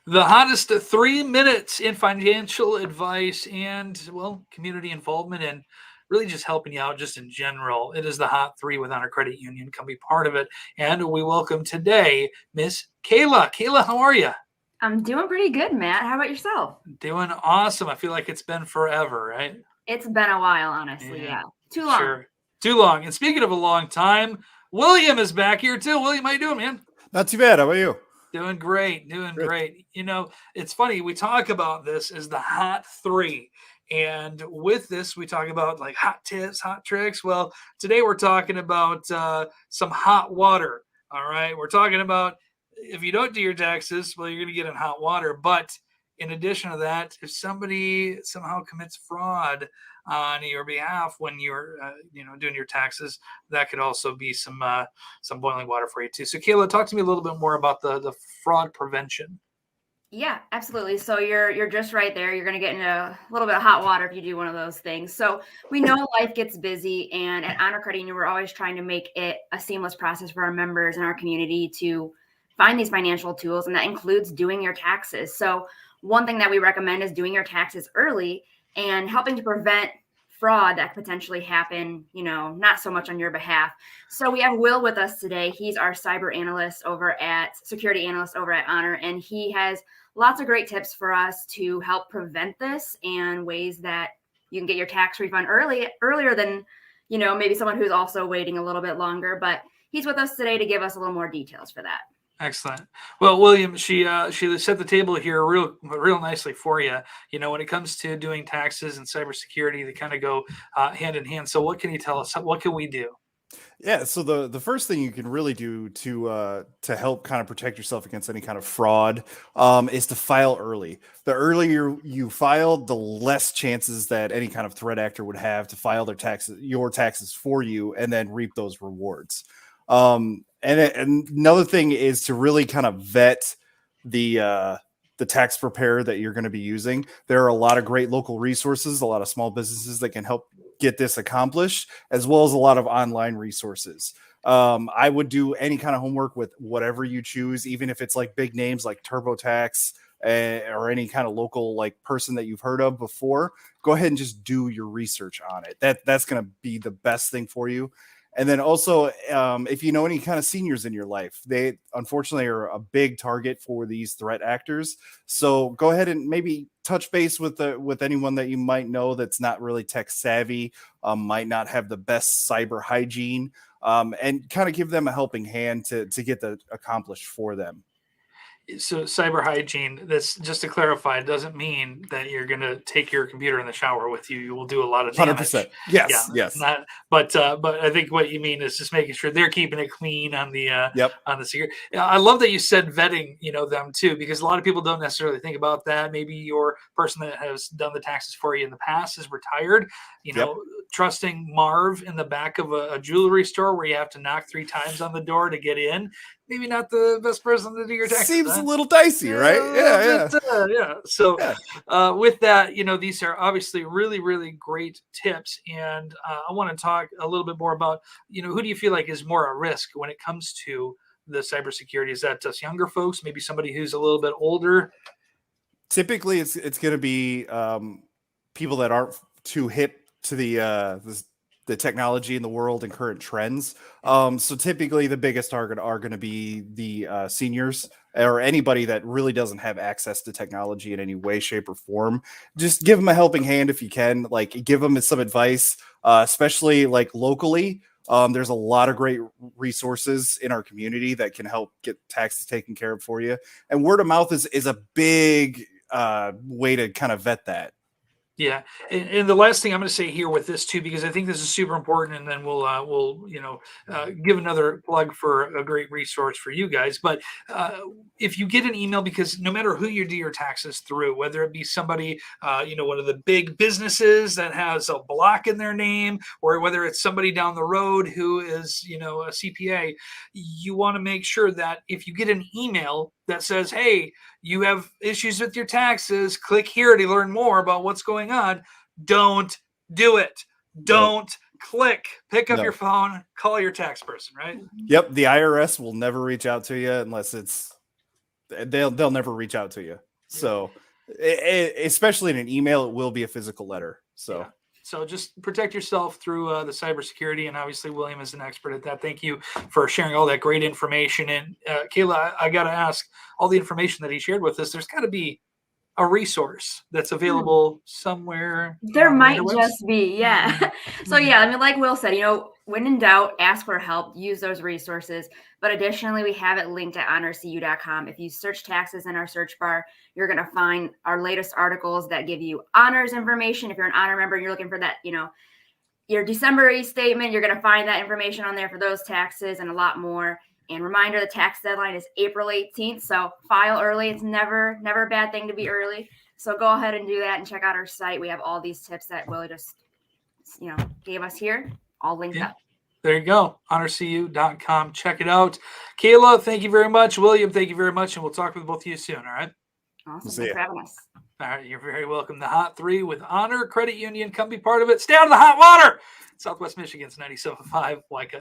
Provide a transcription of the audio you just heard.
The hottest 3 minutes in financial advice and, well, community involvement and really just helping you out just in general. It is the Hot Three with Honor Credit Union. Come be part of it. And we welcome today Miss Kayla. Kayla, how are you? I'm doing pretty good, Matt. How about yourself? Doing awesome. I feel like it's been forever, right? It's been a while, honestly. Yeah, Yeah. Too long. sure. Too long. And speaking of a long time, William is back here too. William, how you doing, man? Not too bad. How about you? Doing great, doing Good. great. It's funny. We talk about this as the hot three. And with this, we talk about like hot tips, hot tricks. Well, today we're talking about some hot water. All right. We're talking about if you don't do your taxes, well, you're going to get in hot water. But in addition to that, if somebody somehow commits fraud on your behalf when you're, doing your taxes, that could also be some boiling water for you too. So, Kayla, talk to me a little bit more about the fraud prevention. Yeah, absolutely. So you're just right there. You're going to get into a little bit of hot water if you do one of those things. So we know life gets busy, and at Honor Credit Union, we're always trying to make it a seamless process for our members and our community to find these financial tools, and that includes doing your taxes. So one thing that we recommend is doing your taxes early and helping to prevent fraud that could potentially happen, not so much on your behalf. So we have Will with us today. He's our security analyst over at Honor, and he has lots of great tips for us to help prevent this and ways that you can get your tax refund earlier than, maybe someone who's also waiting a little bit longer. But he's with us today to give us a little more details for that. Excellent. Well, William, she set the table here real nicely for you. When it comes to doing taxes and cybersecurity, they kind of go hand in hand. So, what can you tell us? What can we do? Yeah. So the first thing you can really do to help kind of protect yourself against any kind of fraud is to file early. The earlier you file, the less chances that any kind of threat actor would have to file your taxes for you, and then reap those rewards. And another thing is to really kind of vet the tax preparer that you're going to be using. There are a lot of great local resources, a lot of small businesses that can help get this accomplished, as well as a lot of online resources. I would do any kind of homework with whatever you choose, even if it's like big names like TurboTax or any kind of local like person that you've heard of before. Go ahead and just do your research on it. That's going to be the best thing for you. And then also, if you know any kind of seniors in your life, they unfortunately are a big target for these threat actors. So go ahead and maybe touch base with anyone that you might know that's not really tech savvy, might not have the best cyber hygiene, and kind of give them a helping hand to get that accomplished for them. So cyber hygiene, that's just to clarify, it doesn't mean that you're going to take your computer in the shower with you. You will do a lot of damage. 100%. Yes. Yeah, Yes. not, but I think what you mean is just making sure they're keeping it clean on the Yep. on the security. I love that you said vetting, them too, because a lot of people don't necessarily think about that. Maybe your person that has done the taxes for you in the past is retired. Yep. Trusting Marv in the back of a jewelry store where you have to knock 3 times on the door to get in. Maybe not the best person to do your taxes. Seems a little dicey, right? Yeah. So, Yeah. with that, these are obviously really, really great tips. And I want to talk a little bit more about, who do you feel like is more at risk when it comes to the cybersecurity? Is that just younger folks, maybe somebody who's a little bit older? Typically, it's going to be people that aren't too hip to the technology in the world and current trends. So typically the biggest target are going to be the seniors or anybody that really doesn't have access to technology in any way, shape, or form. Just give them a helping hand if you can. Like, give them some advice, especially like locally. There's a lot of great resources in our community that can help get taxes taken care of for you. And word of mouth is a big way to kind of vet that. Yeah, and the last thing I'm going to say here with this too, because I think this is super important, and then we'll give another plug for a great resource for you guys. But if you get an email, because no matter who you do your taxes through, whether it be somebody one of the big businesses that has a block in their name, or whether it's somebody down the road who is a CPA, you want to make sure that if you get an email that says, hey, you have issues with your taxes, click here to learn more about what's going on. Don't do it. Don't click. Pick up your phone, call your tax person, right? Yep. The IRS will never reach out to you unless it's they'll never reach out to you. So especially in an email, it will be a physical letter. So. Yeah. So just protect yourself through the cybersecurity, and obviously William is an expert at that. Thank you for sharing all that great information. And Kayla, I got to ask, all the information that he shared with us, there's got to be a resource that's available somewhere. There on the might interwebs? just be, yeah. So yeah, I mean, like Will said, when in doubt, ask for help, use those resources. But additionally, we have it linked at honorcu.com. If you search taxes in our search bar, you're going to find our latest articles that give you honors information. If you're an honor member and you're looking for that, your December statement, you're going to find that information on there for those taxes and a lot more. And reminder, the tax deadline is April 18th. So file early. It's never a bad thing to be early. So go ahead and do that and check out our site. We have all these tips that Willie just, gave us here, all linked up. There you go. honorcu.com. Check it out. Kayla, thank you very much. William, thank you very much. And we'll talk with both of you soon. All right. Awesome. See Thanks ya. for having us. All right. You're very welcome. The Hot 3 with Honor Credit Union. Come be part of it. Stay out of the hot water. Southwest Michigan's 97.5 WICA.